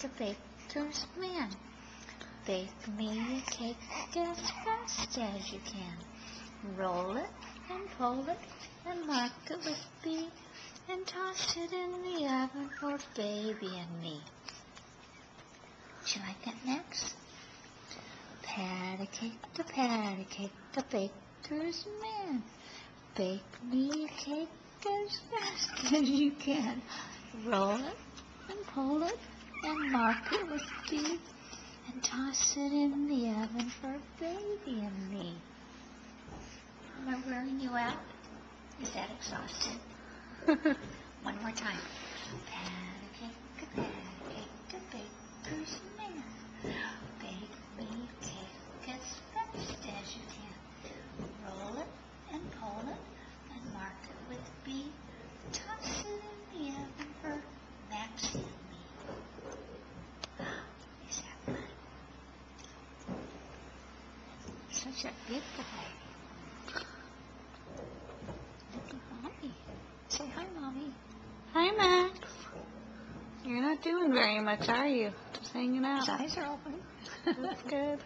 the baker's man. Bake me a cake as fast as you can. Roll it and pull it and mark it with B and toss it in the oven for baby and me. Would you like that next? Pat a cake, the baker's man. Bake me a cake as fast as you can. Roll it and pull it and mark it with B and toss it in the oven for baby and me. Am I wearing you out? Is that exhausting? One more time. Pat a cake, the baker's man. Bake me a cake as fast as you can. Roll it and pull it and mark it with B. Toss it in the oven for Maxie and me. Is that fun? Such a beautiful lady. Look at Mommy. Say hi, Mommy. Hi, Max. You're not doing very much, are you? Just hanging out. His eyes are open. That's good.